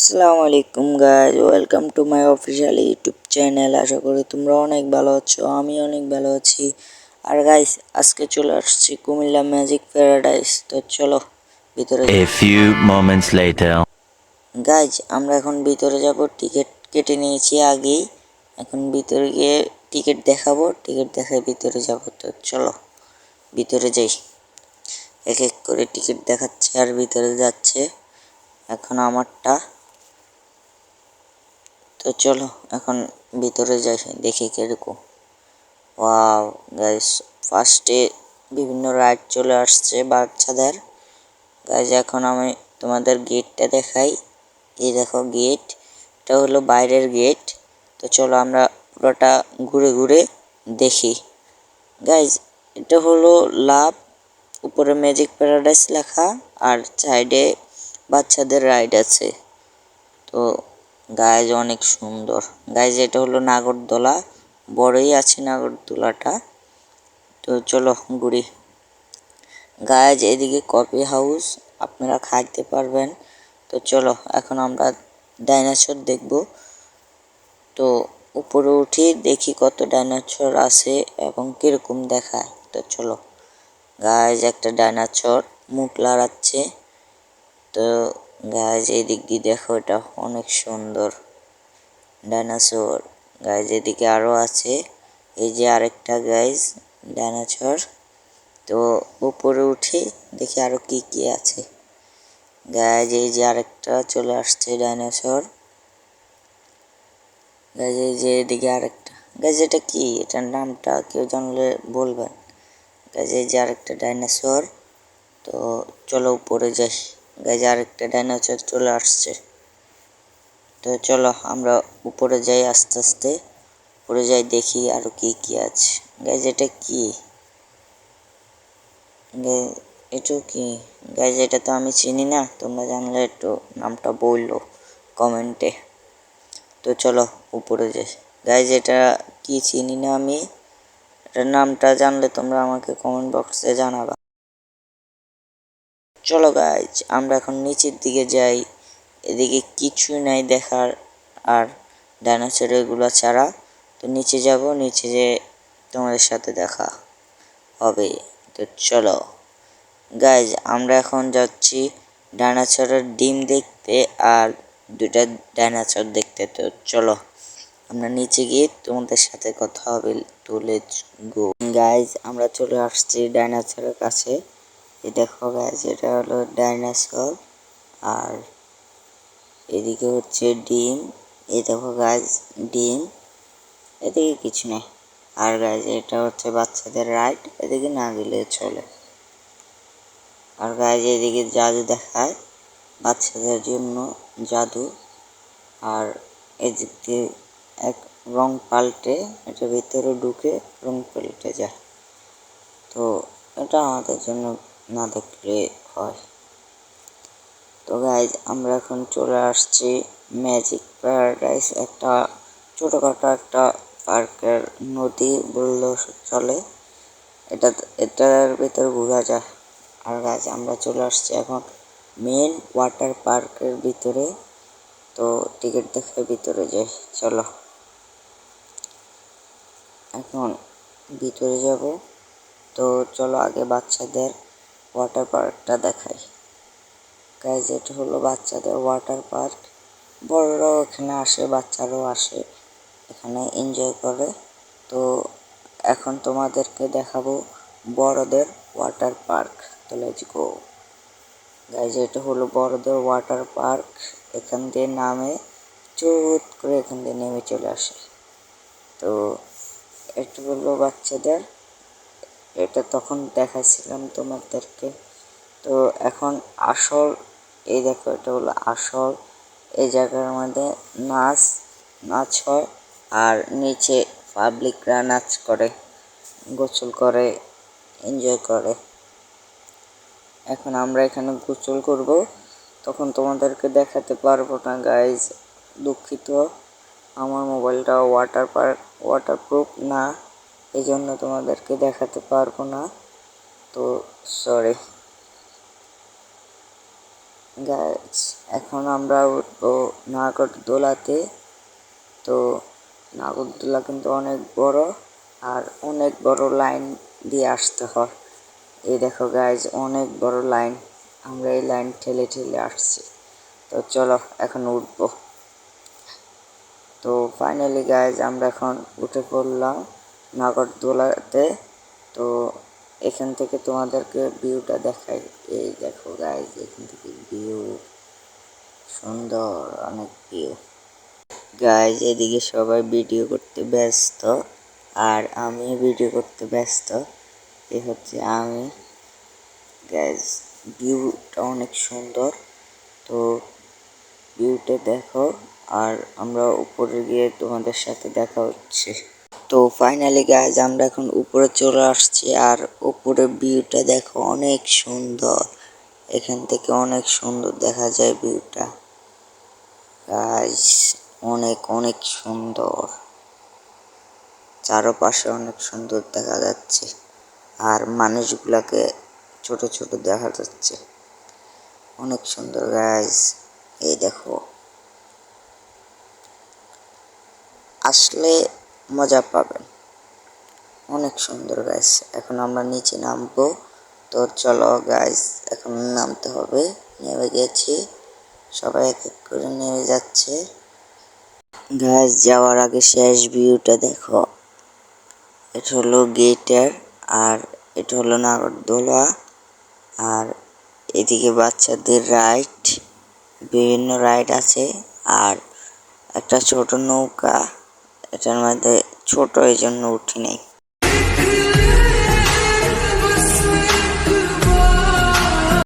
আসসালামু আলাইকুম guys, welcome to my official YouTube channel. আশা করি তোমরা অনেক ভালো আছো, আমি অনেক ভালো আছি। আর গাইজ আজকে চলে আসছি কুমিল্লা ম্যাজিক প্যারাডাইস। তো চলো ভিতরে A few moments later. Guys আমরা এখন ভিতরে যাব। টিকিট কেটে নিয়েছি আগেই, এখন ভিতরে গিয়ে টিকিট দেখাবো, টিকিট দেখায় ভিতরে যাব। তো চলো ভিতরে যাই। এক এক করে টিকিট দেখাচ্ছে আর ভিতরে যাচ্ছে। এখন আমারটা। তো চলো এখন ভিতরে যাই, দেখি কিরকম। ওয়াও গাইস, ফার্স্টে বিভিন্ন রাইড চলে আসছে বাচ্চাদের। গাইস এখন আমি তোমাদের গেটটা দেখাই। এই দেখো গেট, এটা হলো বাইরের গেট। তো চলো আমরা পুরোটা ঘুরে ঘুরে দেখি। গাইস এটা হলো লাভ, উপরে ম্যাজিক প্যারাডাইস লেখা, আর সাইডে বাচ্চাদের রাইড আছে। তো গাইজ অনেক সুন্দর। গাইজ এটা হলো নাগরদোলা, বড়ই আছে নাগরদোলাটা। তো চলো ঘুরি। গাইজ এদিকে কফি হাউস, আপনারা খাইতে পারবেন। তো চলো এখন আমরা ডাইনোসর দেখব। তো উপরে উঠি, দেখি কত ডাইনোসর আছে এবং কিরকম দেখায়। তো চলো গাইজ একটা ডাইনোসর মুখ লড়াচ্ছে। তো গাইজ এই দিক দিয়ে দেখো, এটা অনেক সুন্দর ডাইনোসর। গাইজ এদিকে আরো আছে, এই যে আরেকটা গাইজ ডাইনোসর। তো উপরে উঠে দেখি আরো কি কি আছে। গাইজ এই যে আরেকটা চলে আসছে ডাইনোসর। গাইজ এই যে এদিকে আরেকটা। গাইজ এটা কি, এটার নামটা কেউ জানলে বলবেন। গাইজ এই যে আরেকটা ডাইনোসর। তো চলো উপরে যাই। গাইজ আরেকটা ডাইনোসর চলে আসছে। তো চলো আমরা উপরে যাই, আস্তে আস্তে উপরে যাই, দেখি আরো কি কি আছে। গাইজ এটা কি, এটা কি গাইজ, এটা তো আমি চিনি না, তোমরা জানলে একটু নামটা বললো কমেন্টে। তো চলো উপরে যাই। গাইজ এটা কি চিনি না আমি, এটার নামটা জানলে তোমরা আমাকে কমেন্ট বক্সে জানাবা। চলো গাইজ আমরা এখন নিচের দিকে যাই, এদিকে কিছুই নাই দেখার আর ডাইনোসর এগুলো ছাড়া। তো নিচে যাব, নিচে যে তোমাদের সাথে দেখা হবে। তো চলো গাইজ আমরা এখন যাচ্ছি ডাইনোসরের ডিম দেখতে আর দুইটা ডাইনোসর দেখতে। তো চলো আমরা নিচে গিয়ে তোমাদের সাথে কথা হবে। তো লেটস গো গাইজ, আমরা চলে আসছি ডাইনোসরের কাছে। এই দেখো গাইজ এটা হলো ডাইনোসর, আর এদিকে হচ্ছে ডিম। এই দেখো গাইজ ডিম, এদিকে কিছু নেই। আর গাইজ এটা হচ্ছে বাচ্চাদের রাইড, এদিকে না গেলে চলে। আর গাইজ এদিকে জাদু দেখায় বাচ্চাদের জন্য জাদু। আর এদিক দিয়ে এক রং পাল্টে, এটা ভিতরে ঢুকে রং পাল্টে যায়। তো এটা আমাদের জন্য না দেখলে হয়। তো গাইজ আমরা এখন চলে আসছি ম্যাজিক প্যারাডাইস, একটা ছোটোখাটো একটা পার্কের নদী বললেও চলে। এটার ভিতর ঘোরা যায়। আর গাইজ আমরা চলে আসছি এখন মেন ওয়াটার পার্কের ভিতরে। তো টিকিট দেখে ভিতরে যাই, চলো এখন ভিতরে যাব। তো চলো আগে বাচ্চাদের ওয়াটার পার্কটা দেখাই। গাইজ এটা হলো বাচ্চাদের ওয়াটার পার্ক, বড়রাও এখানে আসে, বাচ্চারাও আসে, এখানে এনজয় করে। তো এখন তোমাদেরকে দেখাবো বড়দের ওয়াটার পার্ক। তো লেটস গো গাইজ, এটা হলো বড়দের ওয়াটার পার্ক। এখান দিয়ে নামে চুট করে এখান দিয়ে নেমে চলে আসে। তো এটা হলো বাচ্চাদের, এটা তখন দেখাইছিলাম তোমাদেরকে। তো এখন আসল, এই দেখো এটা হলো আসল। এই জায়গার মধ্যে নাচ হয়, আর নিচে পাবলিকরা নাচ করে, গোসল করে, এনজয় করে। এখন আমরা এখানে গোসল করব, তখন তোমাদেরকে দেখাতে পারবো না গাইজ, দুঃখিত। আমার মোবাইলটা ওয়াটারপ্রুফ না, এই জন্য তোমাদেরকে দেখাতে পারবো না। তো সরি গাইস এখন আমরা উঠবো নাগরদোলাতে। তো নাগরদোলা কিন্তু অনেক বড়, আর অনেক বড় লাইন দিয়ে আসতে হয়। এই দেখো গাইজ, অনেক বড় লাইন, আমরা এই লাইন ঠেলে ঠেলে আসছি। তো চলো এখন উঠবো। তো ফাইনালি গাইজ আমরা এখন উঠে পড়লাম নাগরদোলাতে। তো এখান থেকে তোমাদেরকে ভিউটা দেখাই। এই দেখো গাইজ, এখান থেকে ভিউ সুন্দর, অনেক ভিউ। গাইজ এদিকে সবাই ভিডিও করতে ব্যস্ত, আর আমি ভিডিও করতে ব্যস্ত। এ হচ্ছে আমি। গাইজ ভিউটা অনেক সুন্দর, তো ভিউটা দেখো। আর আমরা উপরে গিয়ে তোমাদের সাথে দেখা হচ্ছে। তো ফাইনালি গাইজ আমরা এখন উপরে চলে আসছি, আর উপরে ভিউটা দেখো অনেক সুন্দর। এখান থেকে অনেক সুন্দর দেখা যায় ভিউটা গাইজ, অনেক অনেক সুন্দর। চারপাশে অনেক সুন্দর দেখা যাচ্ছে, আর মানুষগুলাকে ছোট ছোট দেখা যাচ্ছে, অনেক সুন্দর গাইজ। এই দেখো, আসলে মজা পাবেন, অনেক সুন্দর গাইজ। এখন আমরা নিচে নামবো। তো চলো গাইজ, এখন নামতে হবে। নেমে গেছি, সবাই এক এক করে নেমে যাচ্ছে। গাইজ যাওয়ার আগে শেষ ভিউটা দেখো। এটা হলো গেটের, আর এটা হলো নাগরদোলা। আর এদিকে বাচ্চাদের রাইড, বিভিন্ন রাইড আছে। আর একটা ছোট নৌকা, এটার মধ্যে ছোট, এই জন্য উঠি নাই।